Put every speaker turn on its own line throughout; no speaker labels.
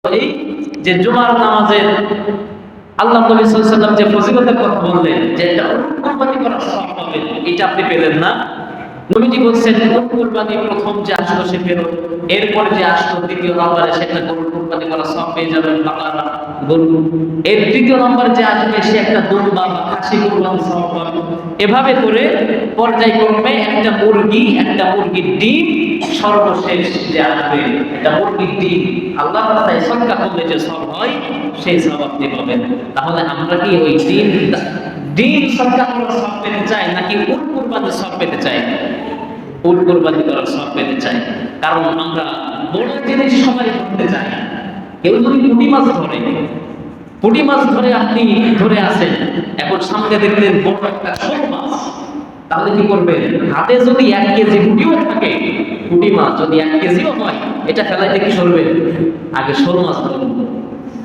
এই যে জুমার নামাজের আল্লাহ নবী সাল্লাল্লাহু আলাইহি ওয়াসাল্লাম যে ফজিলতের কথা বললেন যে এটা কুরবানি করার সওয়াব পাবেন, এটা আপনি পেলেন না। নবীজি বলছেন কুরবানি প্রথম যে আসলো সে পেল, এরপরে যে আসলো দ্বিতীয় নম্বরে সেটা গরু কুরবানি করার সওয়াব পেয়ে যাবেন, বাকারা গরু। এর তৃতীয় নম্বরে যে আসবে সে একটা দুম্বা বা খাসি কুরবানির সওয়াব পাবে। এভাবে করে পর্যায়ক্রমে একটা মুরগির ডিম সর্বশেষ যে আসবে এটা মুরগির ডিম আল্লাহ রাস্তায় সদকা করলে যে সওয়াব হয় সেই সওয়াব আপনি পাবেন। তাহলে আমরা কি ওই ডিম সদকা করার সওয়াব পেতে চাই নাকি উট কুরবানির সওয়াব পেতে চাই? উট কুরবানি করার সওয়াব পেতে চাই, কারণ আমরা বড় জিনিস সবাই করতে চাই। কেউ যদি পুঁটি মাছ ধরে আপনি ধরে আসেন, এখন সামনে দেখলেন বড় একটা শোল মাছ, তাহলে কি করবেন? হাতে যদি 1 কেজি পুঁটিও থাকে, পুঁটি মাছ যদি 1 কেজিও হয়, এটা ফেলাইতে কি করবেন? আগে শোল মাছ ধরবেন।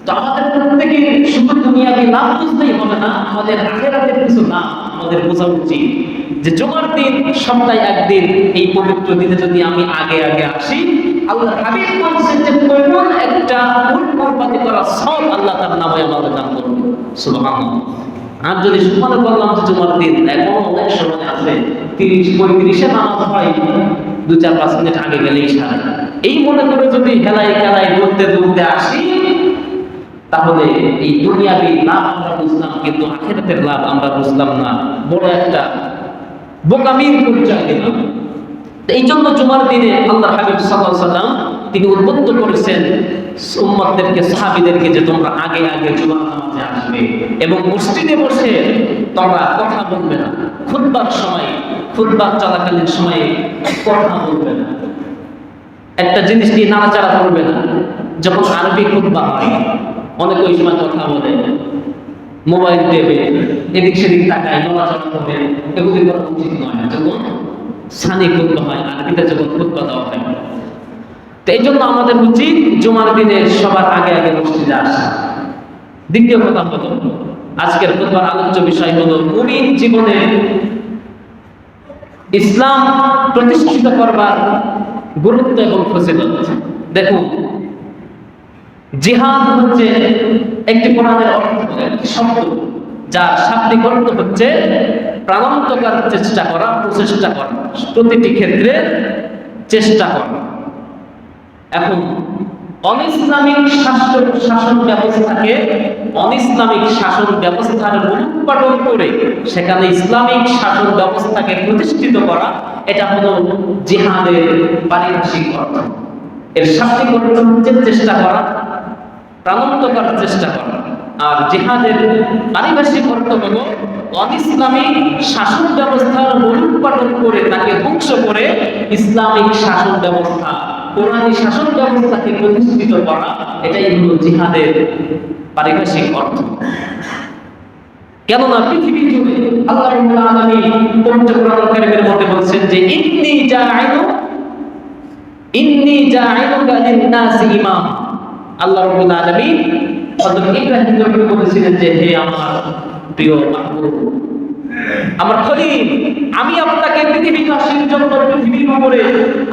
তো আমাদের প্রত্যেকে শুধু দুনিয়াকে লাভ বুঝতেই হবে না, আমাদের আখিরাতের কিছু লাভ আমাদের বোঝা উচিত। যে জুমার দিন সপ্তাহে একদিন এই পবিত্র দিনে যদি আমি আগে আসি, আল্লাহ হাবিব বলেছেন যে কোন একটা উট কুরবানি করা সব আল্লাহ তার নামে আমাদের দান করবে। সুবহানাল্লাহ। আর যদি মনে করলাম যে জুমার দিন এখন অনেক সময় আছে, 30-35 নামাজ হয়, 2-4-5 মিনিট আগে গেলেই সারা, এই মনে করে যদি খেলায় দৌড়তে আসি, তাহলে এই দুনিয়াবি লাভ আমরা বুঝলাম কিন্তু আখিরাতের লাভ আমরা বুঝলাম না, বড় একটা বোকামির পরিচয় দিলাম। এই জন্য জুমার দিনে আল্লাহ হাবিব সাল্লাল্লাহু আলাইহি ওয়াসাল্লাম তিনি উদ্বুদ্ধ করেছেন উম্মতদেরকে, সাহাবীদেরকে যে তোমরা আগে জুমার নামাজে আসবে এবং মসজিদে বসে তোমরা কথা বলবে না, খুতবা চলাকালীন সময়ে কথা বলবে না, একটা জিনিস নিয়ে নাড়াচাড়া করবে না। যখন আরবি খুতবা হয় অনেকে ওই সময় কথা বলে, মোবাইল দেবে, এদিক সেদিক তাকায়, নড়াচড়া করবে, এগুলি করা উচিত নয়। যখন সানি খুতবা হয়, আরবিতে যখন খুতবা দেওয়া হয়, তো এই জন্য আমাদের উচিত জুমার দিনে সবার আগে মসজিদে আসা। দ্বিতীয় কথা হলো, আজকের খুতবার আলোচ্য বিষয় হলো মুমিন জীবনে ইসলাম প্রতিষ্ঠিত করবার গুরুত্ব এবং ফজিলত। দেখুন, জিহাদ হচ্ছে একটি কোরআনের অর্থ, একটি শব্দ যার শাব্দিক অর্থ হচ্ছে প্রাণান্তকার চেষ্টা করা, প্রচেষ্টা করা, প্রতিটি ক্ষেত্রে চেষ্টা করা। এখন অনিসলামিক শাসন ব্যবস্থার মূলোৎপাটন করে সেখানে ইসলামিক শাসন ব্যবস্থাকে প্রতিষ্ঠিত করা, এটা হলো জিহাদের পারিভাষিক অর্থ। এর শাব্দিক অর্থ হচ্ছে চেষ্টা করা, প্রাণান্তকার চেষ্টা করা। আর জিহাদের পারিভাষিক অর্থ হলো অনিসলামিক শাসন ব্যবস্থার মূলোৎপাটন করে তাকে ধ্বংস করে ইসলামিক শাসন ব্যবস্থা, কোরআনী শাসন ব্যবস্থাকে প্রতিষ্ঠিত করা, এটাই হলো জিহাদের পারিভাষিক অর্থ। কেননা পৃথিবী জুড়ে আল্লাহ রাব্বুল আলামিন পবিত্র কোরআন কারীমের মধ্যে বলছেন যে ইন্নী জাইলুকা লিন-নাসি ইমাম। আল্লাহ রাব্বুল আলামিন হযরত ইব্রাহিম নবীকে বলেছিলেন যে হে আমার প্রিয় মাহবুব, আমার খলিল, আমি আপনাকে পৃথিবীবাসীর জন্য, পৃথিবীর উপরে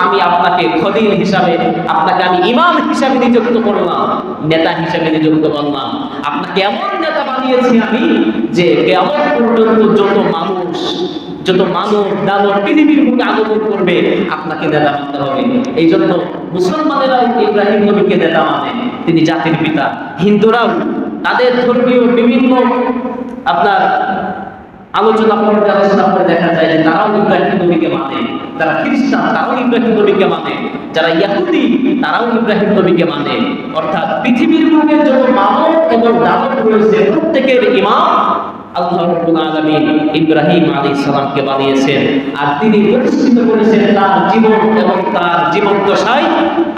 আমি আপনাকে খলিল হিসাবে, আপনাকে আমি ইমাম হিসাবে নিযুক্ত করলাম, নেতা হিসাবে নিযুক্ত করলাম। আপনাকে এমন নেতা বানিয়েছি আমি যে কিয়ামত পর্যন্ত যত মানব দানব পৃথিবীর বুকে আগমন করবে আপনাকে নেতা মানতে হবে। এই জন্য মুসলমানেরাও ইব্রাহিম নবীকে নেতা মানে, তিনি জাতির পিতা। হিন্দুরাও তাদের ধর্মীয় বিভিন্ন আপনার আলোচনা করে দেখা যায় যে তারাও ইব্রাহিম নবীকে মানে, যারা খ্রিস্টান তারাও ইব্রাহিম নবীকে মানে, যারা ইহুদি তারাও ইব্রাহিম নবীকে মানে। অর্থাৎ পৃথিবীর বুকে যত মানব এবং দানব রয়েছে প্রত্যেকের ইমাম আল্লাহ রাব্বুল আলামিন ইব্রাহিম আলাইহিস সালামকে বানিয়েছেন। আর তিনি প্রতিষ্ঠিত করেছেন তার জীবন এবং তার জীবন দশায়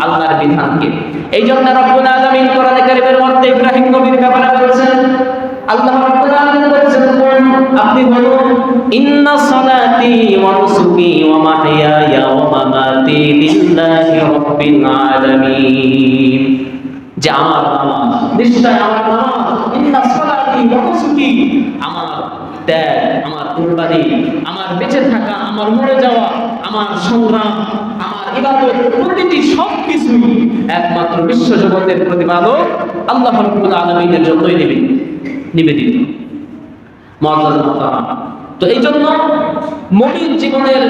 আল্লাহর বিধানকে। এই জন্য রাব্বুল আলামিন কোরআনে কারীমের মধ্যে ইব্রাহিম নবীর ব্যাপারে বলেছেন, আল্লাহ রাব্বুল আলামিন বলেছেন, আপনি বলুন ইন্না সালাতি ওয়া নুসুকি ওয়া মাহইয়ায়া ওয়া মামাতি লিল্লাহি রাব্বিল আলামিন। যে আমার নামাজ, নিশ্চয় আমার নামাজ, ইন্না সালাতি ওয়া নুসুকি, আমার ত্যাগ, আমার কুরবানি, আমার বেঁচে থাকা, আমার মরে যাওয়া, আমার সংগ্রাম, আমার ইবাদত, প্রতিটি সবকিছুই একমাত্র বিশ্ব জগতের প্রতিপালক আল্লাহ রাব্বুল আলামিনের জন্যই নিবেদিত। মুআজ্জাজ মুহতারাম, তো এই জন্য মুমিন জীবনের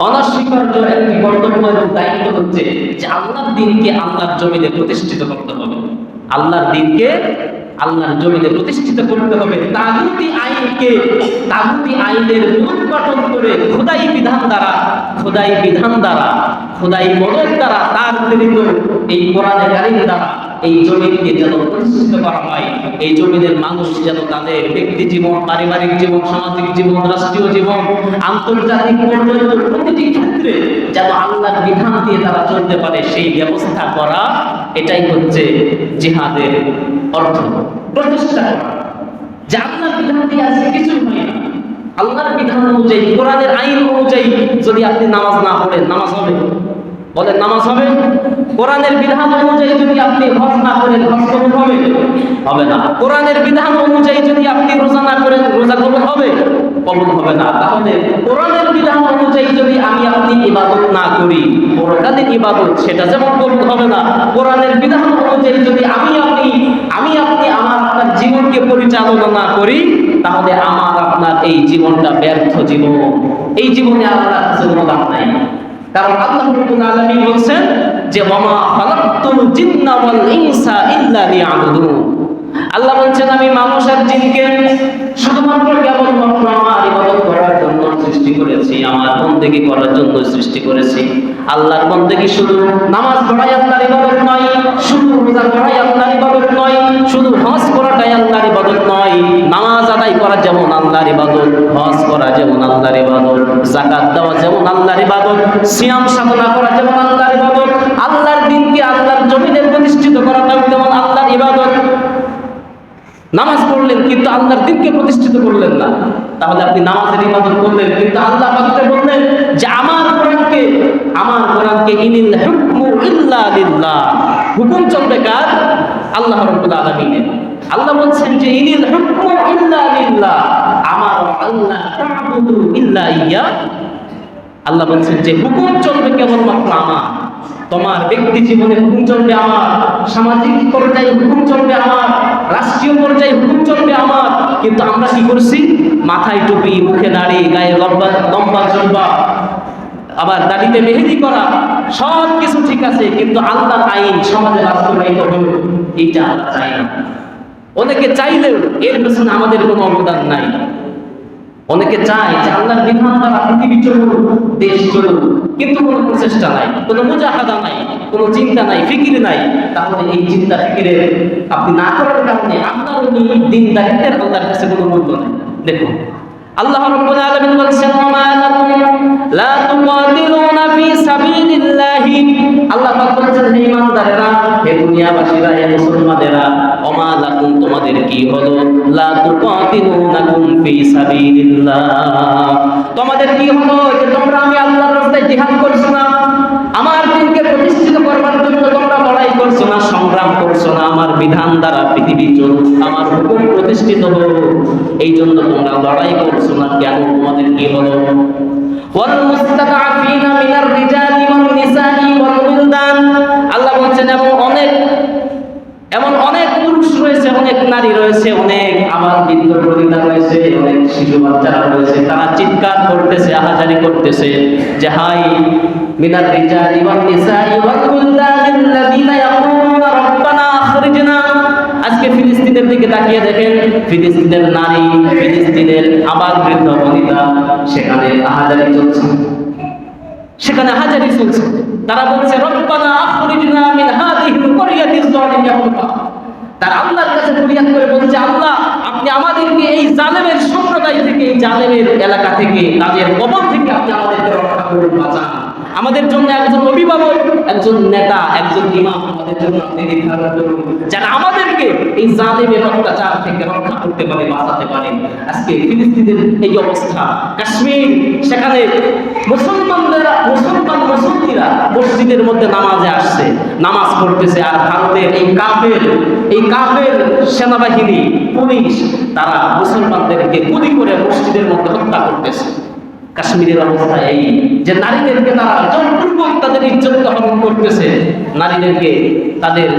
অনস্বীকার্য একটি কর্তব্য এবং দায়িত্ব হচ্ছে যে আল্লাহর দ্বীনকে আল্লাহর জমিনে প্রতিষ্ঠিত করতে হবে। আল্লাহর দ্বীনকে আল্লাহর জমিনে প্রতিষ্ঠিত করতে হবে। তাগুতি আইনের উৎপাদন করে খোদাই বিধান দ্বারা খোদাই মদত দ্বারা তার প্রেরিত এই কোরআনে কারীম দ্বারা এই জমিনকে যেন প্রতিষ্ঠিত করা হয়। এই জমিনের মানুষ যেন তাদের ব্যক্তি জীবন, পারিবারিক জীবন, সামাজিক জীবন, রাষ্ট্রীয় জীবন, আন্তর্জাতিক পর্যন্ত প্রতিটি ক্ষেত্রে যেন আল্লাহর বিধান দিয়ে তারা চলতে পারে, সেই ব্যবস্থা করা, এটাই হচ্ছে জিহাদের অর্থ। প্রচেষ্টা করা যে আল্লাহর বিধান দিয়ে আজকে কিছুই হয় না। আল্লাহর বিধান অনুযায়ী, কোরআনের আইন অনুযায়ী যদি আপনি নামাজ না পড়েন, নামাজ হবে? বলেন, নামাজ হবে? কোরআনের বিধান অনুযায়ী যদি আপনি হজ না করেন, হজ কবুল হবে না। কোরআনের বিধান অনুযায়ী যদি আপনি রোজা না করেন, রোজা কবুল হবে না। তাহলে কোরআনের বিধান অনুযায়ী যদি আপনি ইবাদত না করি, পরকালীন ইবাদত সেটা যেমন কবুল হবে না। কোরআনের বিধান অনুযায়ী যদি আমি আপনি আপনার জীবনকে পরিচালনা না করি, তাহলে আপনার এই জীবনটা ব্যর্থ জীবন। এই জীবনে আল্লাহর কাছে কোনো দাম নাই। কারণ আল্লাহ রাব্বুল আলামিন বলেন যে ওয়ামা খালাকতুল জিন্না ওয়াল ইনসা ইল্লা লিয়াবুদুন। আল্লাহ বলেন আমি মানুষ আর জিনকে শুধুমাত্র কেবলমাত্র আমার ইবাদত করার জন্য সৃষ্টি করেছি, আমার বন্দেগী করার জন্য সৃষ্টি করেছি। আল্লাহর বন্দেগী শুধু নামাজ পড়াই আল্লাহর ইবাদত নয়, শুধু রোজা করাই আল্লাহর ইবাদত নয়, শুধু হজ করাটাই আল্লাহর ইবাদত নয়। নামাজ আদায় করা যেমন আল্লাহর ইবাদত, হজ করা যেমন আল্লাহর ইবাদত, যাকাত দেওয়া যেমন আল্লাহর ইবাদত, সিয়াম সাধনা করা যেমন আল্লাহর ইবাদত, আল্লাহর দ্বীনকে আল্লাহর জমিনে প্রতিষ্ঠিত করাটাও যেমন আল্লাহর ইবাদত। নামাজ পড়লেন কিন্তু আল্লাহর দ্বীনকে প্রতিষ্ঠিত করলেন না, তাহলে আপনি নামাজের ইবাদত করলেন কিন্তু আল্লাহ পাক বললেন যে আমার কোরআনকে ইনিল হুকমু ইল্লা লিল্লাহ, হুকুম চলবে কার? আল্লাহ রাব্বুল আলামিনের। আল্লাহ বলছেন যে ইনিল হুকমু ইল্লা লিল্লাহ, আমার আল্লাহ তা'বুদু ইল্লা ইয়া। আল্লাহ বলছেন যে হুকুম চলবে কেবলমাত্র আমার। তোমার ব্যক্তি জীবনে হুকুম চলবে আমার, সামাজিক পর্যায়ে হুকুম চলবে আমার, রাষ্ট্রীয় পর্যায়ে হুকুম চলবে আমার। কিন্তু আমরা কি করছি? মাথায় টুপি, মুখে দাড়ি, গায়ে লম্বা জুব্বা, আবার দাড়িতে মেহেদি করা, সব কিছু ঠিক আছে, কিন্তু আল্লাহর আইন সমাজে বাস্তবায়িত হবে এটা আমরা চাই না। অনেকে চাইলেও এর পেছনে আমাদের কোনো অবদান নাই। অনেকে চায় যে আল্লাহর বিধান দ্বারা পৃথিবী চলুক, দেশ চলুক, কিন্তু কোনো প্রচেষ্টা নাই, কোনো মুজাহাদা নাই, কোনো চিন্তা নাই, ফিকির নাই। তাহলে এই চিন্তা ফিকিরের আপনি না করার কারণে আপনার দিন দায়িত্বের আল্লাহর কাছে কোনো মূল্য নেই। দেখুন আল্লাহ রাব্বুল আলামিন বলেছেন ওমা লাকুম লা তুকাতিলুনা ফি সাবিলিল্লাহি। আল্লাহ পাক বলেছেন হে ঈমানদারেরা, হে দুনিয়াবাসীরা, হে মুসলমানেরা, ওমা লাকুম তোমাদের কি হলো, লা তুকাতিলুনাকুম ফি সাবিলিল্লাহ, তোমাদের কি হলো যে তোমরা আমি আল্লাহর রাস্তায় জিহাদ করছো না, আমার দ্বীনকে প্রতিষ্ঠিত করবার জন্য তোমরা লড়াই করছো না, সংগ্রাম করছো না, আমার বিধান দ্বারা পৃথিবী চলুক, আমার হুকুম প্রতিষ্ঠিত হোক, এই জন্য তোমরা লড়াই করছো না। কেন? তোমাদের কি হলো? ওয়াল মুস্তাদআফিনা মিনার রিজালি ওয়ান নিসাই ওয়াল উলদান। আল্লাহ বলেন এমন অনেক পুরুষ রয়েছে, অনেক নারী রয়েছে, অনেক আবার বৃদ্ধ প্রতিদা রয়েছে, অনেক শিশু বাচ্চারা রয়েছে, তারা চিৎকার করতেছে, আহাজারি করতেছে যে হাই মিনার রিজালি ওয়ান নিসাই ওয়াল উলদানিল্লাযিনা ইয়াকুলুনা রাব্বানা আখরিজনা। আজকে ফিলিস্তিনের দিকে তাকিয়ে দেখেন, ফিলিস্তিনের নারী, ফিলিস্তিনের আবার বৃদ্ধ বনিতা, সেখানে আহাজারি চলছে, সেখানে হাজারি চলছে। তারা বলছে রব্বানা আখরিজনা মিন হাযিহিল ক্বরিয়াতিজ যালিমিহা। তারা আল্লাহর কাছে ফরিয়াদ করে বলছে আল্লাহ আপনি আমাদেরকে এই জালেমের সম্প্রদায় থেকে, এই জালেমের এলাকা থেকে, তাদের কবর থেকে আপনি আমাদেরকে রক্ষা করুন, বাঁচান। আমাদের জন্য একজন অভিভাবক, একজন নেতা, একজন ইমাম আমাদের জন্য আপনি নির্ধারণ করুন, যারা আমাদেরকে এই জালেমের অত্যাচার থেকে রক্ষা করতে পারে, বাঁচাতে পারে। আজকে ফিলিস্তিনের এই অবস্থা, কাশ্মীর, সেখানে মুসলমানরা মসজিদের মধ্যে নামাজে আসছে, নামাজ পড়তেছে, আর ভারতের এই কাফের সেনাবাহিনী, পুলিশ, তারা মুসলমানদেরকে গুলি করে মসজিদের মধ্যে হত্যা করতেছে। কাশ্মীরের অবস্থা এই যে নারীদেরকে তারা জোরপূর্বক তাদের ইজ্জতকে হরণ করতেছে, নারীদেরকে তাদের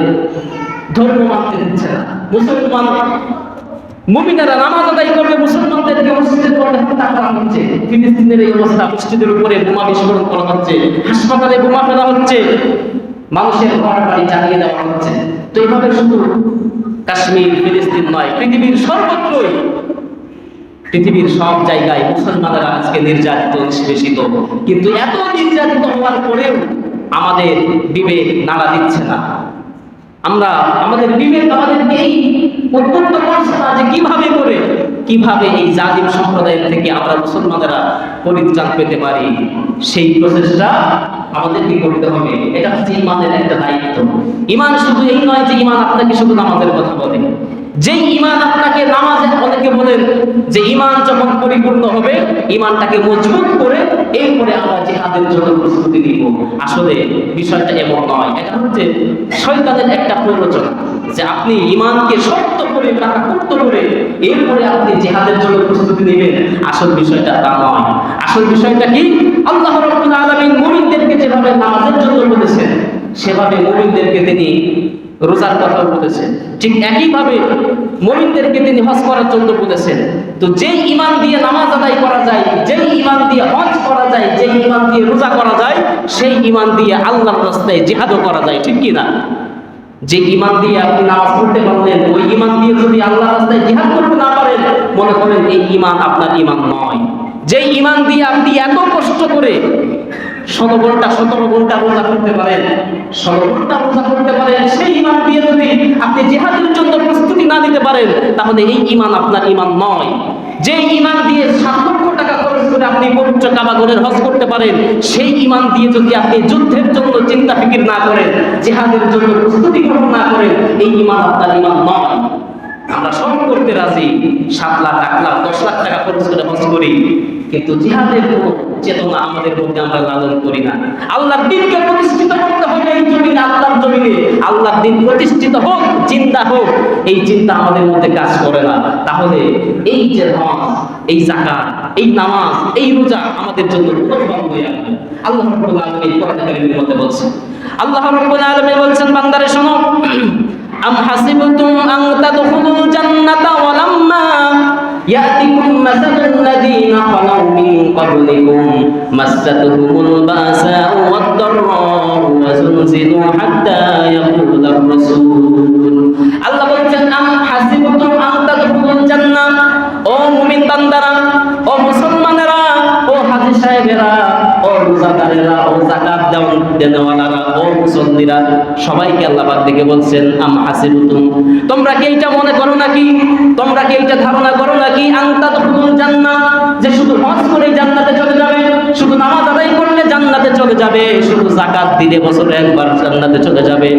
ধর্ম মানতে দিচ্ছে না। মুসলমান মুমিনেরা নামাজ আদায় করবে, মুসলমানদেরকে মসজিদের মধ্যে হত্যা করা হচ্ছে। ফিলিস্তিনের এই অবস্থা, মসজিদের উপরে বোমা বিস্ফোরণ করা হচ্ছে, হাসপাতালে বোমা ফেলা হচ্ছে, মানুষের ঘর বাড়ি জ্বালিয়ে দেওয়া হচ্ছে। তো এইভাবে শুধু কাশ্মীর ফিলিস্তিন নয়, পৃথিবীর সর্বত্রই, পৃথিবীর সব জায়গায় মুসলমানেরা আজকে নির্যাতিত নিষ্পেষিত। কিন্তু এত নির্যাতিত হওয়ার পরেও আমাদের বিবেক নাড়া দিচ্ছে না। আমরা আমাদের বিবেক আমাদেরকে এই উদ্বুদ্ধ করছে না যে কিভাবে এই জালিম সম্প্রদায়ের থেকে আমরা মুসলমানেরা পরিত্রাণ পেতে পারি। সেই প্রচেষ্টা আমাদেরকে করতে হবে। এটা হচ্ছে ইমানের একটা দায়িত্ব। ইমান শুধু এই নয় যে ইমান আপনাকে শুধু নামাজের কথা বলে। যেই ইমান আপনাকে নামাজে, অনেকে বলেন যে ইমান যখন পরিপূর্ণ হবে, ইমানটাকে মজবুত করে এরপরে আমরা জিহাদের জন্য প্রস্তুতি নিব। আসলে বিষয়টা এমন নয়। এটা হচ্ছে শয়তানের একটা প্ররোচনা যে আপনি ইমানকে শক্ত করে পাকাপোক্ত করে এরপরে আপনি জিহাদের জন্য প্রস্তুতি নেবেন। আসল বিষয়টা তা নয়। আসল বিষয়টা কি? আল্লাহ রাব্বুল আলামিন মুমিনদেরকে যেভাবে নামাজের জন্য বলেছেন, সেভাবে মুমিনদেরকে তিনি রোজার কথা বলেছেন। ঠিক একইভাবে মুমিনদেরকে তিনি হজ করার জন্য বলেছেন। তো যেই ঈমান দিয়ে নামাজ আদায় করা যায়, যেই ঈমান দিয়ে হজ করা যায়, যেই ঈমান দিয়ে রোজা করা যায়, সেই ঈমান দিয়ে আল্লাহর রাস্তায় জিহাদও করা যায়। ঠিক কি না? যে ঈমান দিয়ে আপনি নামাজ পড়তে পারলেন, ওই ঈমান দিয়ে যদি আল্লাহর রাস্তায় জিহাদ করতে না পারেন, মনে করেন এই ঈমান আপনার ঈমান নয়। যেই ঈমান দিয়ে আপনি এত কষ্ট করে 17 ঘন্টা রোজা করতে পারেন, 16 ঘন্টা রোজা করতে পারেন, সেই ঈমান দিয়ে যদি আপনি জিহাদের জন্য প্রস্তুতি না নিতে পারেন, তাহলে এই ঈমান আপনার ঈমান নয়। যে ঈমান দিয়ে 7 লক্ষ টাকা খরচ করে আপনি পবিত্র কাবা ঘরের হজ করতে পারেন, সেই ঈমান দিয়ে যদি আপনি যুদ্ধের জন্য চিন্তা ফিকির না করেন, জিহাদের জন্য প্রস্তুতি গ্রহণ না করেন, এই ঈমান আপনার ঈমান নয়। আমরা সব করতে রাজি, 7 লাখ 8 লাখ 10 লাখ টাকা খরচ করে হজ করি, কিন্তু জিহাদের কোনো চেতনা আমাদের মধ্যে আমরা লালন করি না। আল্লাহর দ্বীনকে প্রতিষ্ঠিত করতে হবে এই জমিনে, আল্লাহর জমিনে আল্লাহর দ্বীন প্রতিষ্ঠিত হোক, জিন্দা হোক, এই চিন্তা আমাদের মধ্যে কাজ করে না। তাহলে এই যে হজ, এই যাকাত, এই নামাজ, এই রোজা আমাদের জন্য অনুভব হয়ে আসবে। আল্লাহ রাব্বুল আলামিন কোরআন কারীমের মধ্যে বলছেন, আল্লাহ রাব্বুল আলামিন বলছেন, বান্দারে শোনো, আম হাসিবতুম আন তাদখুলুল জান্নাতা ওয়া লাম্মা ইয়াতিকুম মাসালুল লাযীনা খালাউ মিন ক্বাবলিকুম মাসাতুহুমুল বাসাউ ওয়াদ-দাররাউ ওয়া যুলজিলু হাত্তা ইয়াকুলার রাসূল। আল্লাহ বলেন, আম হাসিবতুম আন তাদখুলুল জান্নাহ, ও মুমিন বান্দারা, ও মুসলমানেরা, ও হাজী সাহেবেরা, ও রোজাদারেরা, ও যাকাত দেওয়ালারা, ও মুসল্লিরা, সবাইকে আল্লাহ পাক ডেকে বলছেন, আম হাসিবতুম, তোমরা কি এইটা মনে করো নাকি, তোমরা কি এইটা ধারণা করো নাকি, আন তাদখুলুল জান্নাহ, যে শুধু হজ করে জান্নাতে চলে যাবে, শুধু নামাজ আদায় করলে জান্নাতে চলে যাবে, শুধু যাকাত দিলে বছরে একবার জান্নাতে চলে যাবে,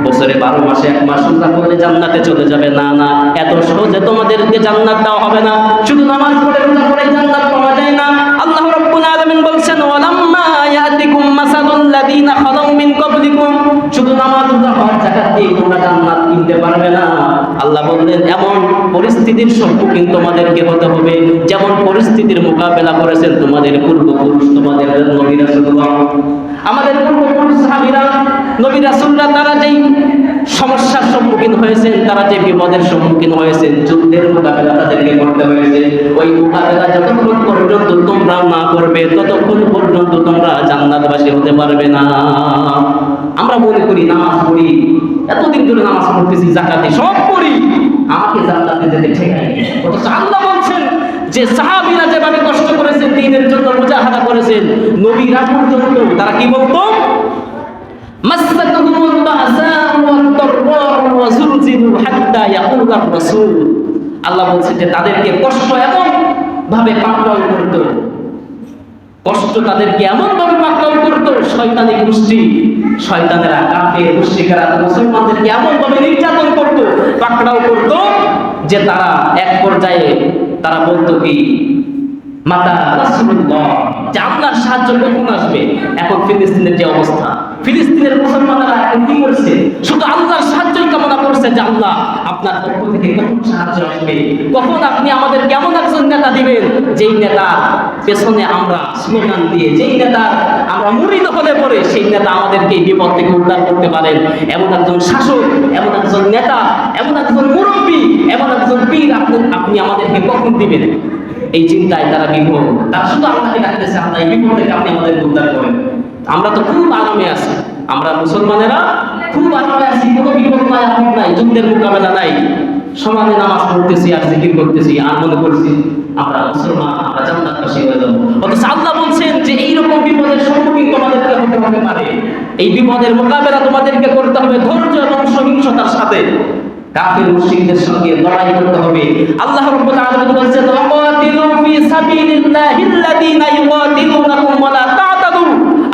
বছরে 12 মাসে 1 মাস রোজা করলে জান্নাতে চলে যাবে? না না, এত সহজে তোমাদেরকে জান্নাত দেওয়া হবে না। শুধু নামাজ পড়ে রোজা করে জান্নাত পাওয়া যায় না। আল্লাহ রাব্বুল আলামিন বলছেন, ওয়ালাম্মা ইয়াতিকুম মাসালুল লাযীনা খালাউ মিন ক্বাবলিকুম, শুধু নামাজ রোজা হজ যাকাত দিয়ে তোমরা জান্নাত কিনতে পারবে না। আল্লাহ বললেন, এমন পরিস্থিতির সম্মুখীন তোমাদেরকে হতে হবে যেমন পরিস্থিতির মোকাবেলা করেছেন তোমাদের পূর্বপুরুষ, তোমাদের নবী রাসূলগণ। আমাদের পূর্বপুরুষ সাহাবীরা, নবী রাসূলরা, তারা যেই সমস্যার সম্মুখীন হয়েছেন, তারা যে বিপদের সম্মুখীন হয়েছেন, যুদ্ধের মোকাবেলা তাদেরকে করতে হয়েছে। ওই মোকাবেলা যতক্ষণ পর্যন্ত তোমরা না করবে, ততক্ষণ পর্যন্ত তোমরা জান্নাতবাসী হতে পারবে না। আমরা মনে করি নামাজ পড়ি, এতদিন ধরে নামাজ পড়তেছি, যাকাত সব করি, আমাকে জান্নাতে যেতে ঠেকাই। অথচ আল্লাহ বলছেন যে সাহাবীরা যেভাবে কষ্ট করেছেন, দ্বীনের জন্য মুজাহাদা করেছেন, নবীরা পর্যন্ত তারা কি বলতো, মাসাতুহুমুল বাসাউ ওয়াদ-দাররাউ ওয়া যুলজিলু হাত্তা ইয়াকুলার রাসূল। আল্লাহ বলছেন যে তাদেরকে কষ্ট এমন ভাবে পাকড়াও করত, কষ্ট তাদেরকে এমন ভাবে পাকড়াও করত, শয়তানি গোষ্ঠী, শয়তানেরা, কাফের মুশরিকরা মুসলমানদেরকে এমন ভাবে নির্যাতন করত, পাকড়াও করত, যে তারা এক পর্যায়ে তারা বলতো কি, মাতা রাসূলুল্লাহ, যে আল্লাহর সাহায্য কখন আসবে? এখন ফিলিস্তিনের যে অবস্থা, ফিলিস্তিনের মুসলমানরা এখন কি করছে? শুধু আল্লাহর সাহায্যই কামনা করছে যে আল্লাহ আপনার পক্ষ থেকে কখন সাহায্য আসবে, কখন আপনি আমাদের কেমন একজন নেতা দিবেন, যেই নেতা পেছনে আমরা স্লোগান দিয়ে, যেই নেতা আমরা মুরিদ হলে পরে সেই নেতা আমাদেরকে এই বিপদ থেকে উদ্ধার করতে পারেন। এমন একজন শাসক, এমন একজন নেতা, এমন একজন মুরব্বী, এমন একজন পীর আপনি আমাদেরকে কখন দিবেন। এই চিন্তায় তারা বিভোর, তারা শুধু আল্লাহকে ডাকতেছে, আল্লাহ এই বিপদ থেকে আপনি আমাদেরকে উদ্ধার করেন। আমরা তো খুব আরামে আছি, আমরা মুসলমানেরা খুব আরামে আছি, কোনো বিপদ নাই, আপদ নাই, যুদ্ধের মোকাবেলা নাই, সমানে নামাজ পড়তেছি আর জিকির করতেছি, আর মনে করছি আমরা মুসলমান, আমরা জান্নাতবাসী হয়ে যাবো। অথচ আল্লাহ বলছেন যে এইরকম বিপদের সম্মুখীন তোমাদেরকে হতে পারে, এই বিপদের মোকাবেলা তোমাদেরকে করতে হবে ধৈর্য এবং সহিংসতার সাথে। কাফির মুশরিকদের সঙ্গে লড়াই করতে হবে। আল্লাহ রাব্বুল আলামিন বলেছেন, ওয়াকাতিলু ফি সাবিলিল্লাহিল্লাযীনা ইউকাতিলুনাকুম ওয়া লা তা'তাদু।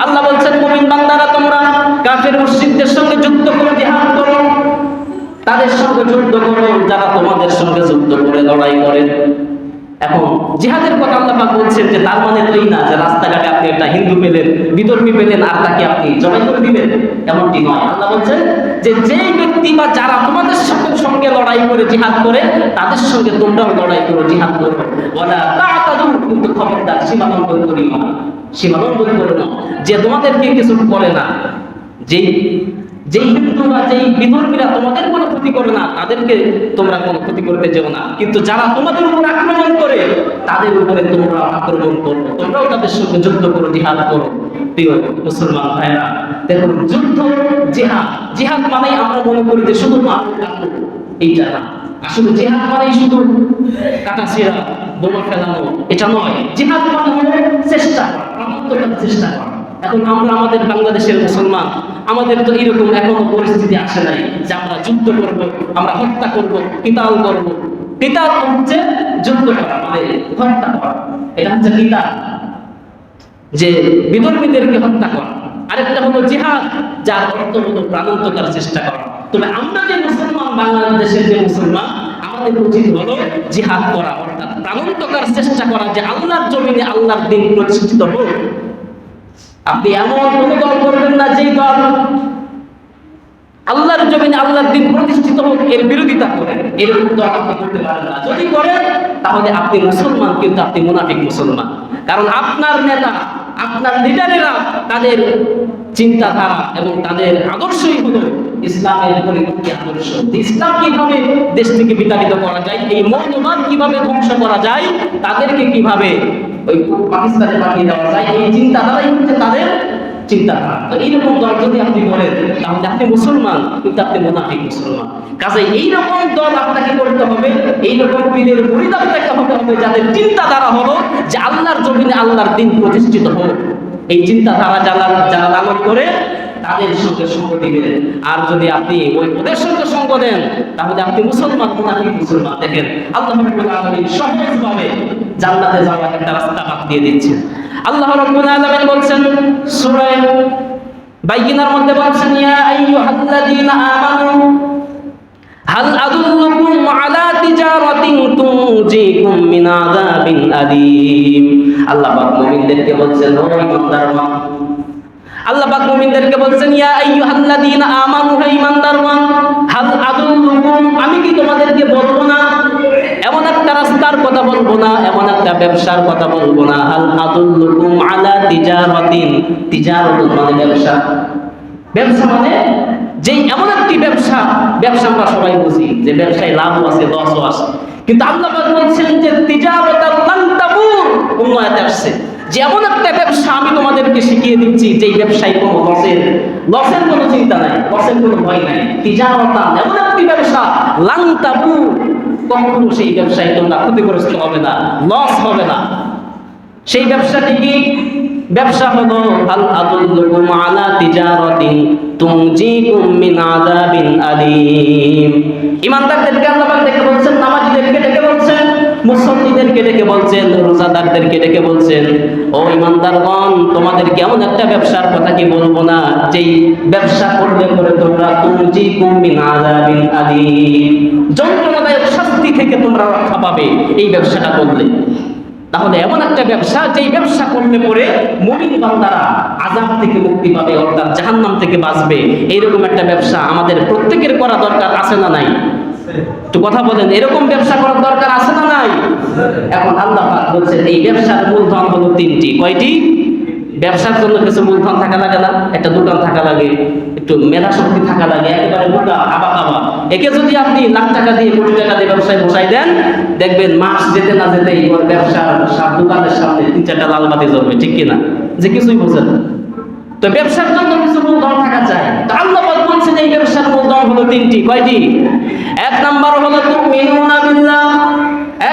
আল্লাহ বলেছেন, মুমিন বান্দারা তোমরা কাফির মুশরিকদের সঙ্গে যুদ্ধ করো, জিহাদ করো, তাদের সঙ্গে যুদ্ধ করো যারা তোমাদের সঙ্গে যুদ্ধ করে লড়াই করে। এখন জিহাদের কথা আল্লাহ পাক বলছেন যে তার মানে তো এই না যে রাস্তাঘাটে আপনি একটা হিন্দু পেলেন, বিধর্মী পেলেন আর তাকে আপনি জবাই করে দিবেন, এমনটি নয়। আল্লাহ বলছেন যে যেই ব্যক্তি বা যারা তোমাদের সঙ্গে লড়াই করে জিহাদ করে তাদের সঙ্গে তোমরাও লড়াই করো, জিহাদ করো। ওয়ালা তা'তাদু, কিন্তু খবরদার সীমা লঙ্ঘন করিও না, সীমা লঙ্ঘন করো না। যে তোমাদেরকে কিছু করে না, যেই হিন্দু বা যেই বিধর্মীরা তোমাদের কোনো ক্ষতি করে না, তাদেরকে তোমরা কোনো ক্ষতি করতে যেও না। কিন্তু যারা তোমাদের উপর আক্রমণ করে তাদের উপরে তোমরা আক্রমণ করো, তোমরাও তাদের সঙ্গে যুদ্ধ করো, জিহাদ করো। প্রিয় মুসলমান ভাইরা, দেখুন যুদ্ধ, জিহাদ, জিহাদ মানেই আমরা মনে করি যে শুধু মানুষ কাটবো, এইটা না। আসলে জিহাদ মানেই শুধু কাটাছেঁড়া, বোমা ফেলানো, এটা নয়। জিহাদ মানে হলো চেষ্টা করা, প্রাণান্তকর চেষ্টা করা। এখন আমরা আমাদের বাংলাদেশের মুসলমান, আমাদের তো এরকম এখনো পরিস্থিতি আসে নাই যে আমরা যুদ্ধ করব, আমরা হত্যা করব, কিতাল করব। কিতাল হচ্ছে যুদ্ধ করা, মানে হত্যা করা, এটা হচ্ছে কিতাল, যে বিধর্মীদেরকে হত্যা করা। আরেকটা হলো জিহাদ, যার অর্থ হলো প্রাণান্তকর চেষ্টা করা। তবে আমরা যে মুসলমান, বাংলাদেশের যে মুসলমান, আমাদের উচিত হলো জিহাদ করা, অর্থাৎ প্রাণান্তকর চেষ্টা করা যে আল্লাহর জমিনে আল্লাহর দ্বীন প্রতিষ্ঠিত হোক। আপনি এমন কোন দল করবেন না যেই দল আল্লাহর জমিনে আল্লাহর দ্বীন প্রতিষ্ঠিত হোক এর বিরোধিতা করে, এরকম দল আপনি করতে পারেন না। যদি করেন তাহলে আপনি মুসলমান, কিন্তু আপনি মুনাফিক মুসলমান। কারণ আপনার নেতা, আপনার লিডারেরা, তাদের চিন্তাধারা এবং তাদের আদর্শই হলো ইসলামের পরিপন্থী আদর্শ। ইসলাম কিভাবে দেশ থেকে বিতাড়িত করা যায়, এই মৌলবাদ কিভাবে ধ্বংস করা যায়, তাদেরকে কিভাবে ওই পাকিস্তানে পাঠিয়ে দেওয়া যায়, এই চিন্তাধারাই হচ্ছে তাদের চিন্তাধারা। তো এইরকম দল যদি আপনি বলেন তাহলে আপনি মুসলমান, কিন্তু আপনি মুনাফিক মুসলমান। কাজে এইরকম দল আপনাকে করতে হবে, এইরকম পীরের মুরিদ আপনাকে হতে হবে যাদের চিন্তাধারা হলো যে আল্লাহর জমিনে আল্লাহর দ্বীন প্রতিষ্ঠিত হোক। এই চিন্তাধারা যারা লালন করে তাদের সঙ্গে সঙ্গ দিবেন। আর যদি আপনি ওদের সঙ্গে সঙ্গ দেন তাহলে আপনি মুসলমান, মুনাফিক মুসলমান। দেখেন আল্লাহ রাব্বুল আলামিন সহজভাবে জান্নাতে যাওয়ার একটা রাস্তা বাদ দিয়ে দিচ্ছেন। আল্লাহ রাব্বুল আলামিন বলছেন সূরা বাইয়িনার মধ্যে বলছেন, ইয়া আইয়ুহাল্লাযীনা আমানু হাল আদুল্লুকুম আলা তিজারাতিন তুনজিকুম মিন আযাবিন আলীম। আল্লাহ পাক মুমিনদেরকে বলছেন, ও ঈমানদারগণ, আল্লাহ পাক মুমিনদেরকে বলছেন, ইয়া আইয়ুহাল্লাযীনা আমানু, হে ঈমানদারগণ, হাল আদুল্লুকুম, আমি কি তোমাদেরকে বলবো না, এমন একটা রাস্তার কথা বলবো না, এমন একটা ব্যবসার কথা বলবো না। হাল আদুল্লুকুম আলা তিজারাতিন, তিজারাতুন মানে ব্যবসা, ব্যবসা মানে যেই এমন একটি ব্যবসা, ব্যবসা আমরা সবাই বুঝি যে ব্যবসায় লাভও আছে, লসও আছে, কিন্তু আল্লাহ পাক বলছেন যে তিজারাতান লান তাবুর, অন্য আয়াতে আসছে যে এমন একটা ব্যবসা আমি তোমাদেরকে শিখিয়ে দিচ্ছি যেই ব্যবসায় কোনো লসের কোনো চিন্তা নাই, লসের কোনো ভয় নাই। তিজারাতান এমন একটি ব্যবসা, লান তাবুর, কখনো সেই ব্যবসায় তোমরা ক্ষতিগ্রস্ত হবে না, লস হবে না। সেই ব্যবসাটি কি? ব্যবসা হলো হাল আদুল্লুকুম আলা তিজারাতিন তুনজিকুম মিন আযাবিন আলীম। ঈমানদারদেরকে আল্লাহ পাক ডেকে বলছেন, নামাজীদেরকে ডেকে বলছেন, মুসল্লিদেরকে ডেকে বলছেন, রোজাদারদেরকে ডেকে বলছেন, ও ঈমানদারগণ, তোমাদেরকে এমন একটা ব্যবসার কথা কি বলবো না যেই ব্যবসা করলে পরে তোমরা তুনজিকুম মিন আযাবিন আলীম, যন্ত্রণাদায়ক শাস্তি থেকে তোমরা রক্ষা পাবে এই ব্যবসাটা করলে। তাহলে এমন একটা ব্যবসা যেই ব্যবসা করলে পরে মুমিন বান্দারা আযাব থেকে মুক্তি পাবে, অর্থাৎ জাহান্নাম থেকে বাঁচবে। এইরকম একটা ব্যবসা আমাদের প্রত্যেকের করা দরকার, আছে না নাই? একটু কথা বলেন, এরকম ব্যবসা করার দরকার আছে না নাই? এখন আল্লাহ পাক বলছেন এই ব্যবসার মূলধন হলো তিনটি। কয়টি? ব্যবসার জন্য কিছু মূলধন থাকা লাগে না? একটা দোকান থাকা লাগে, একটু মেধা শক্তি থাকা লাগে, একেবারে বোকা আবা কাবা। একে যদি আপনি লাখ টাকা দিয়ে কোটি টাকা দিয়ে ব্যবসায় বসাই দেন, দেখবেন মাস যেতে না যেতেই ওর ব্যবসার দোকানের সামনে 3-4টা লাল বাতি জ্বলবে, ঠিক কিনা? যে কিছুই বোঝে না। তো ব্যবসার জন্য কিছু মূলধন থাকা চাই। তো আল্লাহ পাক বলছেন এই ব্যবসার মূলধন হলো তিনটি। কয়টি? এক নাম্বার হলো তুমিনুনা বিল্লাহ।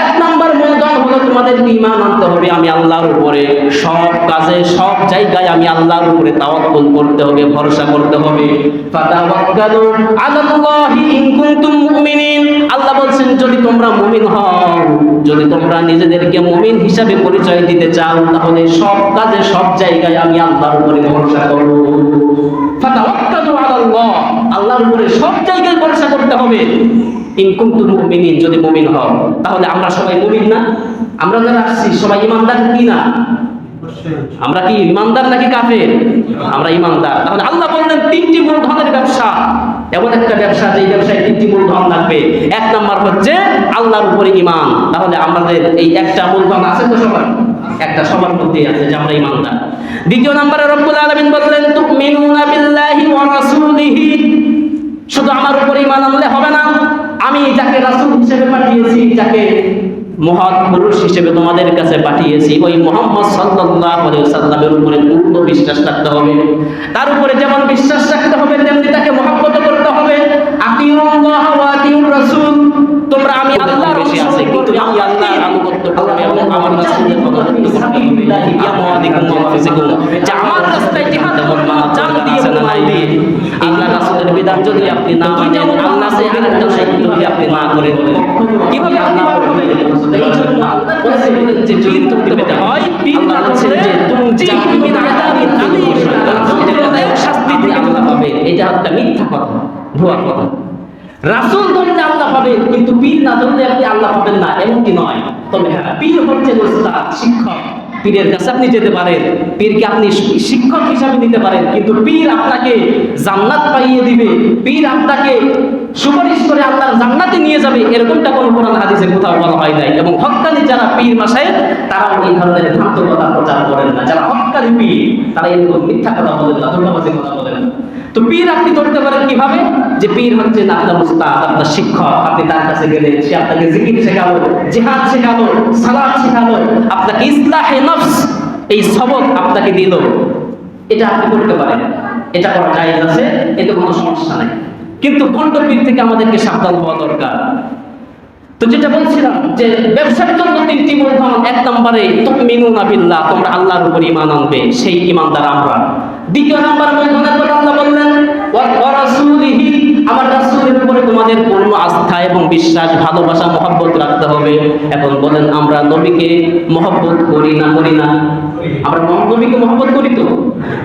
এক নাম্বার মূলধন হলো তোমাদের ঈমান আনতে হবে আমি আল্লাহর উপরে। সব কাজে সব জায়গায় আমি আল্লাহর উপরে তাওয়াক্কুল করতে হবে, ভরসা করতে হবে। ফাতাওয়াক্কালু আলাল্লাহি ইন কুনতুম মুমিনিন। আল্লাহ বলছেন যদি তোমরা মুমিন হও, যদি তোমরা নিজেদেরকে মুমিন হিসাবে পরিচয় দিতে চাও, তাহলে সব কাজে সব জায়গায় আমি আল্লাহর উপরে ভরসা করো। ফাতাওয়াক্কালু আলাল্লাহ, আল্লাহর উপরে সব জায়গায় ভরসা করতে হবে। ইন কুনতুম মুমিনিন, যদি মুমিন হও। তাহলে আমরা সবাই মুমিন না? আমরা যারা আসছি সবাই ইমানদার কি না? আমরা কি ইমানদার নাকি কাফের? আমরা ইমানদার। তাহলে আল্লাহ বললেন তিনটি মূলধনের ব্যবসা, এমন একটা ব্যবসা যে ব্যবসায় তিনটি মূলধন লাগবে। এক নাম্বার হচ্ছে আল্লাহর উপরে ঈমান। তাহলে আমাদের এই একটা মূলধন আছে তো সবার? একটা সবার মধ্যেই আছে যে আমরা ইমানদার। দ্বিতীয় নম্বরে রব্বুল আলামিন বললেন তুমিনুনা বিল্লাহি ওয়া রাসূলিহি। শুধু আমার উপরে ঈমান আনলে হবে না, আমি যাকে রাসূল হিসেবে পাঠিয়েছি, যাকে মহৎ পুরুষ হিসেবে তোমাদের কাছে পাঠিয়েছি, ওই মুহাম্মদ সাল্লাল্লাহু আলাইহি ওয়াসাল্লামের উপরে পূর্ণ বিশ্বাস রাখতে হবে। তার উপরে যেমন বিশ্বাস রাখতে হবে, তেমনি তাকে মহব্বত করতে হবে। আতিউল্লাহ ওয়া আতিউর রাসূল। তোমরা আমি আল্লাহর বেশি আছে, কিন্তু আমি আল্লাহর আনুগত্য করবে এবং আমার রাসূলের আনুগত্য করবে। ইয়া মুআদিকুম ওয়া মুফসিকুম, যে আমার রাস্তায় জিহাদ করবে, জান দিয়ে মাল দিয়ে। আল্লাহ রাসূলের বিধান যদি আপনি না মানেন, আল্লাহ সে আরেকটা সাহিত্য যদি আপনি না করেন, কিভাবে আল্লাহ করবে? এই জন্য আল্লাহ বলেছেন যে পীর করতে হয়, পীর না করলে তুমি মিন আযাবিন আলীম, শাস্তি দিয়ে আল্লাহ পাবে। এটা একটা মিথ্যা কথা, ভুয়া কথা। রাসূল ধরলে আল্লাহ পাবেন, কিন্তু পীর না ধরলে আপনি আল্লাহ পাবেন না, এমনকি নয়। তবে হ্যাঁ, পীর হচ্ছে ওস্তাদ, শিক্ষক। পীরের কাছে আপনি যেতে পারেন, পীরকে আপনি শিক্ষক হিসাবে নিতে পারেন, কিন্তু পীর আপনাকে জান্নাত পাইয়ে দিবে, পীর আপনাকে সুপারিশ করে আল্লাহর জান্নাতে নিয়ে যাবে, এরকমটা কোনো কোরআন হাদিসে কোথাও বলা হয় নাই। এবং হক্কানি যারা পীর মাসায়েখ, তারাও এই ধরনের ভ্রান্ত কথা প্রচার করেন না। যারা হক্কানি পীর, তারা এরকম মিথ্যা কথা বলেন না, ধোঁকাবাজি কথা বলেন না। তো পীর আপনি ধরতে পারেন কিভাবে? যে পীর হচ্ছে আপনার উস্তাদ, আপনার শিক্ষক। আপনি তার কাছে গেলে সে আপনাকে জিকির শেখালো, জিহাদ শেখালো, সালাত শেখালো, আপনাকে ইসলাহে নফস এই সবক আপনাকে দিল। এটা আপনি করতে পারেন, এটা করা জায়েজ আছে, এতে কোনো সমস্যা নাই। কিন্তু ভণ্ড পীর থেকে আমাদেরকে সাবধান হওয়া দরকার। তো যেটা বলছিলাম যে ব্যবসার জন্য তিনটি মূলধন। এক নম্বরে তুমিনুনা বিল্লাহ, তোমরা আল্লাহর উপর ঈমান আনবে, সেই ঈমানদার আমরা। দ্বিতীয় নাম্বার মূলধনের কথা আল্লাহ বললেন ওয়া রাসূলিহি, আমার রাসূলের উপরে তোমাদের পূর্ণ আস্থা এবং বিশ্বাস, ভালোবাসা, মহব্বত রাখতে হবে। এখন বলেন আমরা নবীকে মহব্বত করি না করি না? আমরা নবীকে মহব্বত করি তো?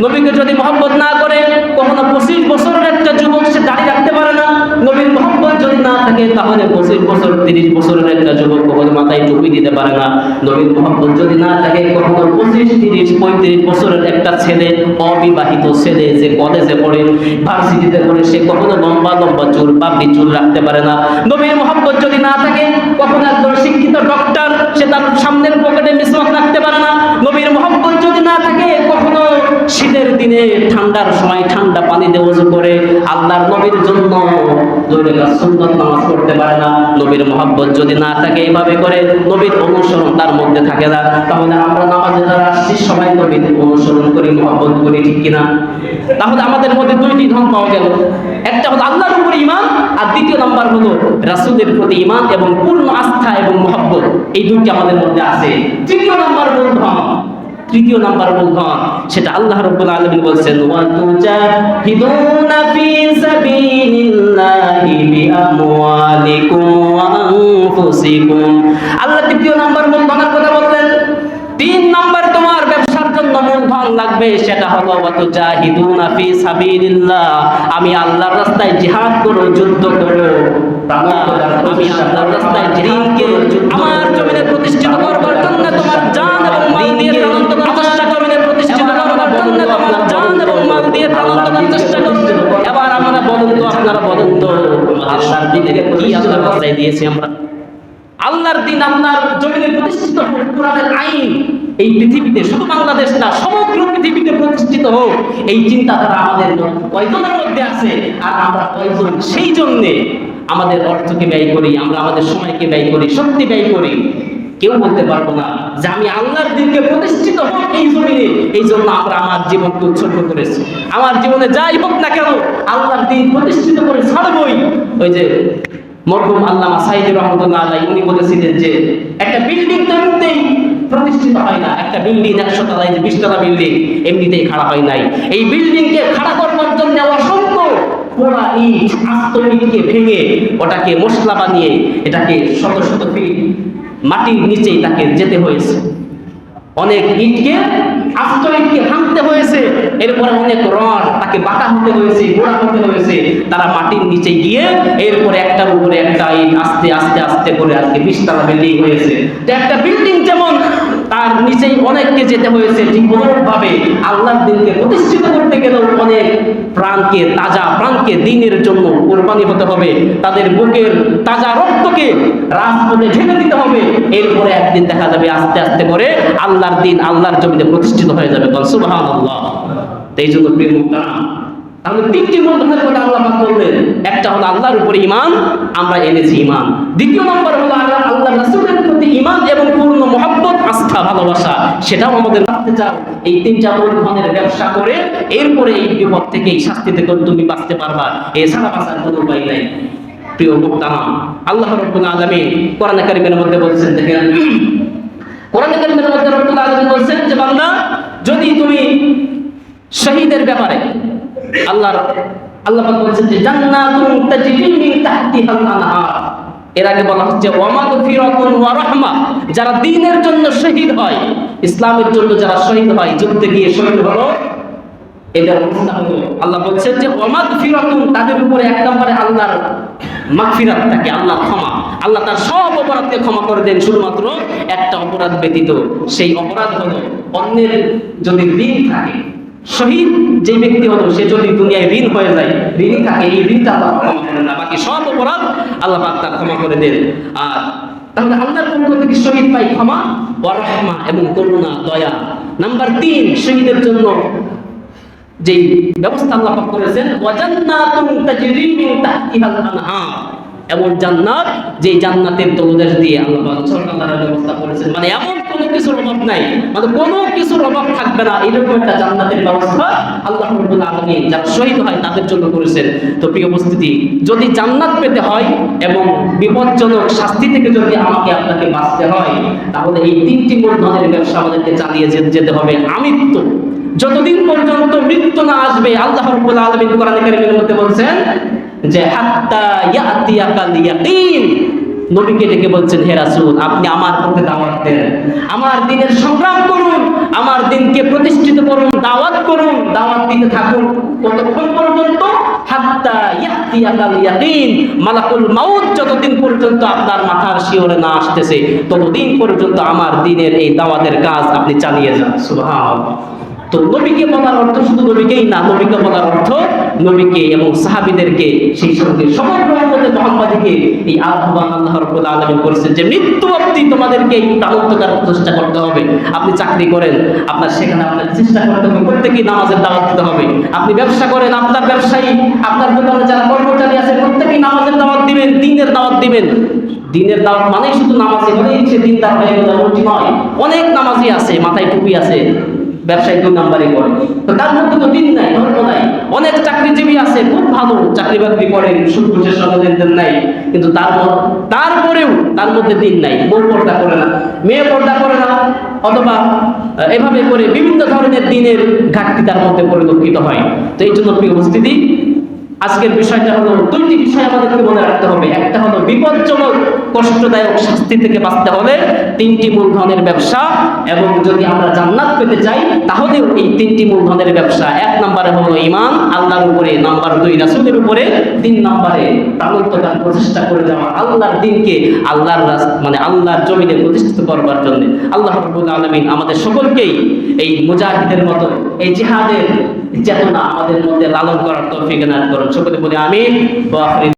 নবীকে যদি মহব্বত না করে, কখনো 25 বছরের একটা যুবক সে দাড়ি রাখতে পারে না। নবীর মহব্বত যদি না থাকে, তাহলে 25 বছর 30 বছরের একটা যুবক কখনো মাথায় টুপি দিতে পারে না। নবীর মহব্বত যদি না থাকে, কখনো 25, 30, 35 বছরের একটা ছেলে, অবিবাহিত ছেলে যে কলেজে পড়ে, ভার্সিটিতে পড়ে, সে কখনো লম্বা লম্বা চুল, পাপড়ি চুল রাখতে পারে না। নবীর মহব্বত যদি না থাকে, কখনো একজন শিক্ষিত ডক্টর সে তার সামনের পকেটে মিসওয়াক রাখতে পারে না। নবীর মহব্বত যদি না থাকে, কখনো শীতের দিনে ঠান্ডার সময় ঠান্ডা পানি দিয়ে ওযু করে আল্লাহর নবীর জন্য 2 রাকাত সুন্নাত নামাজ পড়তে পারে না। নবীর মহব্বত যদি না থাকে, এইভাবে করে নবীর অনুসরণ তার মধ্যে থাকে না, তাহলে আমরা নামাজে যারা আসছি সবাই নবীর অনুসরণ করি, মহব্বত করি, ঠিক কিনা? তাহলে আমাদের মধ্যে 2টি ধন পাওয়া গেল। একটা হলো আল্লাহর উপর ঈমান, আর দ্বিতীয় নাম্বার হলো রাসূলের প্রতি ঈমান এবং পূর্ণ আস্থা এবং মহব্বত। এই 2টি আমাদের মধ্যে আছে। তৃতীয় নাম্বার মূলধন, সেটা আল্লাহ রাব্বুল আলামিন বলছেন ওয়া তুজাহিদুনা ফি সাবিলিল্লাহি বিআমওয়ালিকুম ওয়া আনফুসিকুম। আল্লাহ তৃতীয় নাম্বার মূলধনের কথা বললেন। 3 নাম্বার তোমার ব্যবসার জন্য মূলধন লাগবে, সেটা হলো ওয়া তুজাহিদুনা ফি সাবিলিল্লাহ, আমি আল্লাহর রাস্তায় জিহাদ করো, যুদ্ধ করো। আমি আল্লাহর রাস্তায় জিহাদকে আমার জমিনে প্রতিষ্ঠিত করবার জন্য তোমার জান এবং মাল দিয়ে প্রাণ দেওয়ার চেষ্টা করবে। প্রতিষ্ঠিত করবার জন্য তোমার জান এবং মাল দিয়ে প্রাণ দেওয়ার চেষ্টা করবে। এবার আমরা বলেন তো, আপনারা বলেন তো, আল্লাহর দিনের কি আল্লাহ বাঁচাই দিয়েছি আমরা? আল্লাহর দিন আল্লাহর জমিনে প্রতিষ্ঠিত হোক, কোরআনের আইন এই পৃথিবীতে, শুধু বাংলাদেশ না সমগ্র পৃথিবীতে প্রতিষ্ঠিত হোক, এই চিন্তাধারা আমাদের কয়জনের মধ্যে আছে? আর আমরা কয়জন সেই জন্যে আমাদের অর্থকে ব্যয় করি, আমরা আমাদের সময়কে ব্যয় করি, শক্তি ব্যয় করি? কেউ বলতে পারবো না যে আমি আল্লাহর দিনকে প্রতিষ্ঠিত হোক এই জমিনে, এই জন্য আমরা আমার জীবনকে উৎসর্গ করেছি। আমার জীবনে যাই হোক না কেন আল্লাহর দিন প্রতিষ্ঠিত করে ছাড়বই। ওই যে মরহুম আল্লামা সাঈদী রহমাতুল্লাহ আলাইহি উনি বলেছিলেন যে একটা বিল্ডিং তো এমনিতেই প্রতিষ্ঠিত হয় না, একটা বিল্ডিং 100 তলায় যে 20 তলা বিল্ডিং এমনিতেই খাড়া হয় নাই। এই বিল্ডিংকে খাড়া করবার জন্য অসংখ্য পোড়া ইট, আস্ত ইটকে ভেঙে ওটাকে মশলা বানিয়ে এটাকে শত শত ফিট মাটির নিচেই তাকে যেতে হয়েছে। অনেক ইটকে, আস্ত ইটকে ভাঙতে হয়েছে, এরপরে অনেক রড তাকে বাঁকা হতে হয়েছে, গোড়া হতে হয়েছে, তারা মাটির নিচে গিয়ে এরপরে একটার উপরে একটা ইট আস্তে আস্তে আস্তে করে আজকে 20 তলা বিল্ডিং হয়েছে। তো একটা বিল্ডিং যেমন তার নিচেই অনেককে যেতে হয়েছে, ঠিক অনুরূপভাবে আল্লাহর দিনকে প্রতিষ্ঠিত করতে গেলেও অনেক প্রাণকে, তাজা প্রাণকে দিনের জন্য কোরবানি হতে হবে, তাদের বুকের তাজা রক্তকে রাজপথে ঢেলে দিতে হবে। এরপরে একদিন দেখা যাবে আস্তে আস্তে করে আল্লাহর দিন আল্লাহর জমিনে প্রতিষ্ঠিত হয়ে যাবে। সুবহানাল্লাহ। এই জন্য প্রিয় মুমিন, তাহলে 3টি মূলধনের কথা আল্লাহ পাক বললেন। একটা হলো আল্লাহর উপরে ঈমান, আমরা এনেছি ঈমান। দ্বিতীয় নম্বর হলো আল্লাহ রাসূলের প্রতি ঈমান এবং পূর্ণ মহব্বত, আস্থা, ভালোবাসা, সেটাও আমাদের রাখতে চাও। এই 3টা মূলধনের ব্যবসা করে এরপরে এই বিপদ থেকে, এই শাস্তি থেকে তুমি বাঁচতে পারবা, এছাড়া বাঁচার কোনো উপায় নাই। প্রিয় মুহতারাম, আল্লাহ রাব্বুল আলামিন কোরআন কারীমের মধ্যে বলছেন, দেখেন কোরআন কারীমের মধ্যে রাব্বুল আলামিন বলছেন যে বান্দা, যদি তুমি শহীদের ব্যাপারে আল্লাহ পাক বলেছেন যে জান্নাতুন তাজরি মিন তাহতিহাল আনহার। এর আগে বলা হচ্ছে ওয়া মাগফিরাতুন ওয়া রাহমা। যারা দ্বীনের জন্য শহীদ হয়, ইসলামের জন্য যারা শহীদ হয়, যুদ্ধে গিয়ে শহীদ হলো, এদের অবস্থা হলো আল্লাহ বলছেন যে ওয়া মাগফিরাতুন, তাদের উপরে এক নম্বরে আল্লাহর মাগফিরাত থাকে, আল্লাহর ক্ষমা। আল্লাহ তার সব অপরাধকে ক্ষমা করে দেন, শুধুমাত্র একটা অপরাধ ব্যতীত। সেই অপরাধ হলো অন্যের যদি ঋণ থাকে। শহীদ যে ব্যক্তি হলো সে যদি দুনিয়ায় ঋণ হয়ে যায়, ঋণী থাকে, এই ঋণটা আল্লাহ ক্ষমা করেন না, বাকি সব অপরাধ আল্লাহ পাক তার ক্ষমা করে দেন। আর তাহলে আল্লাহর পক্ষ থেকে শহীদ পাই ক্ষমা, ওয়া রাহমা এবং করুণা, দয়া। নাম্বার 3, শহীদের জন্য যেই ব্যবস্থা আল্লাহ পাক করেছেন, ওয়া জান্নাতুন তাজরি মিন তাহতিহাল আনহার, এমন জান্নাত যে জান্নাতের তলদেশ দিয়ে আল্লাহ পাক ঝর্ণার ব্যবস্থা করেছেন। মানে এমন কোনো কিছুর অভাব নাই, মানে কোনো কিছুর অভাব থাকবে না, এরকম একটা জান্নাতের ব্যবস্থা আল্লাহ রাব্বুল আলামিন যারা শহীদ হয় তাদের জন্য করেছেন। তো প্রিয় উপস্থিতি, যদি জান্নাত পেতে হয় এবং বিপজ্জনক শাস্তি থেকে যদি আমাকে আপনাকে বাঁচতে হয়, তাহলে এই 3টি মূলধনের ব্যবসা আমাদেরকে চালিয়ে যেতে হবে আমৃত্যু। যতদিন পর্যন্ত মৃত্যু না আসবে, আল্লাহ রাব্বুল আলামিন কোরআন কারীমের মধ্যে বলছেন যে হাত্তা ইয়াতিয়াকাল ইয়াকিন। নবীকে ডেকে বলছেন, হে রাসূল, আপনি আমার পথে দাওয়াত দেন, আমার দ্বীনের সংগ্রাম করুন, আমার দ্বীনকে প্রতিষ্ঠিত করুন, দাওয়াত করুন, দাওয়াত দিতে থাকুন। কতক্ষণ পর্যন্ত? হাত্তা ইয়াতিয়াকাল ইয়াকিন, মালাকুল মাউত যতদিন পর্যন্ত আপনার মাথার শিওরে না আসতেছে, ততদিন পর্যন্ত আমার দ্বীনের এই দাওয়াতের কাজ আপনি চালিয়ে যান। সুবহানাল্লাহ। তো নবীকে বলার অর্থ শুধু নবীকেই না, নবীকে বলার অর্থ নবীকে এবং সাহাবীদেরকে, সেই সঙ্গে সমগ্র উম্মতে মুহাম্মাদীকে এই আহ্বান আল্লাহ রাব্বুল আলামিন করেছেন যে মৃত্যু অবধি তোমাদেরকে এই প্রাণোত্তর চেষ্টা করতে হবে। আপনি চাকরি করেন, আপনার সেখানে আপনার চেষ্টা করতে হবে, প্রত্যেকেই নামাজের দাওয়াত দিতে হবে। আপনি ব্যবসা করেন, আপনার ব্যবসায়ী, আপনার দোকানে যারা কর্মচারী আছে, প্রত্যেকেই নামাজের দাওয়াত দিবেন, দ্বীনের দাওয়াত দিবেন। দ্বীনের দাওয়াত মানে শুধু নামাজি হলেই সে দ্বীনদার হয়ে গেল এমনটি নয়। অনেক নামাজি আছে, মাথায় টুপি আছে, ব্যবসায়ী 2 নম্বরই করে, তো তার মধ্যে তো দিন নাই, ধর্ম নাই। অনেক চাকরিজীবী আছে, খুব ভালো চাকরি বাকরি করেন, সুদ ঘুষের সঙ্গে লেনদেন নাই, কিন্তু তারপরেও তার মধ্যে দিন নাই। বউ পর্দা করে না, মেয়ে পর্দা করে না, অথবা এভাবে করে বিভিন্ন ধরনের দিনের ঘাটতি তার মধ্যে পরিলক্ষিত হয়। তো এই জন্য প্রিয় উপস্থিতি, আজকের বিষয়টা হলো 2টি বিষয় আমাদেরকে মনে রাখতে হবে। একটা হলো বিপজ্জনক কষ্টদায়ক শাস্তি থেকে বাঁচতে হলে 3টি মূলধনের ব্যবসা, এবং যদি আমরা জান্নাত পেতে চাই তাহলেও এই 3টি মূলধনের ব্যবসা। 1 নম্বরে হলো ঈমান আল্লাহর উপরে, নাম্বার 2 রাসূলের উপরে, 3 নম্বরে প্রাণোত্তর প্রচেষ্টা করে যাওয়া আল্লাহর দ্বীনকে আল্লাহর জমিনে প্রতিষ্ঠিত করবার জন্য। আল্লাহ রাব্বুল আলামিন আমাদের সকলকেই এই মুজাহিদের মতো, এই চেতনা আমাদের মধ্যে লালন করার তৌফিক এনায়েত করুন। সকলে বলি আমিন।